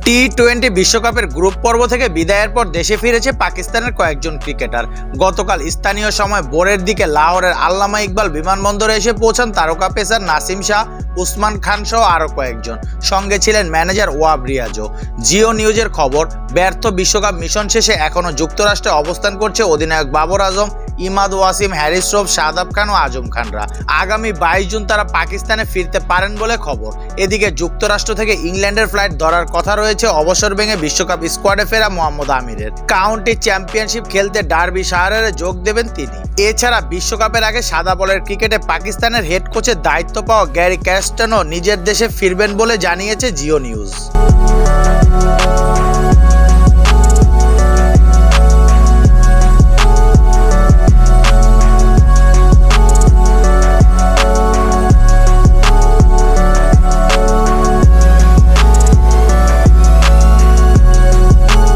টি-20 বিশ্বকাপের গ্রুপ পর্ব থেকে বিদায়ের পর দেশে ফিরেছে পাকিস্তানের কয়েকজন ক্রিকেটার। গতকাল স্থানীয় সময় ভোরের দিকে লাহোরের আল্লামা ইকবাল বিমানবন্দরে এসে পৌঁছান তারকা পেসার নাসিম শাহ, উসমান খান সহ আরও কয়েকজন। সঙ্গে ছিলেন ম্যানেজার ওয়াব রিয়াজও। জিও নিউজের খবর, ব্যর্থ বিশ্বকাপ মিশন শেষে এখনও যুক্তরাষ্ট্রে অবস্থান করছে অধিনায়ক বাবর আজম, ইমাদ ওয়াসিম, হ্যারিস রফ, শাদাব খান ও আজম খানরা। আগামী 22 জুন তারা পাকিস্তানে ফিরতে পারেন বলে খবর। এদিকে যুক্তরাষ্ট্র থেকে ইংল্যান্ডের ফ্লাইট ধরার কথা রয়েছে অবসর ভেঙে বিশ্বকাপ স্কোয়াডে ফেরা মোহাম্মদ আমিরের। কাউন্টি চ্যাম্পিয়নশিপ খেলতে ডার্বি শাহরে যোগ দেবেন তিনি। এছাড়া বিশ্বকাপের আগে সাদা বলের ক্রিকেটে পাকিস্তানের হেড কোচের দায়িত্ব পাওয়া গ্যারি ক্যাস্টানো নিজের দেশে ফিরবেন বলে জানিয়েছে জিও নিউজ।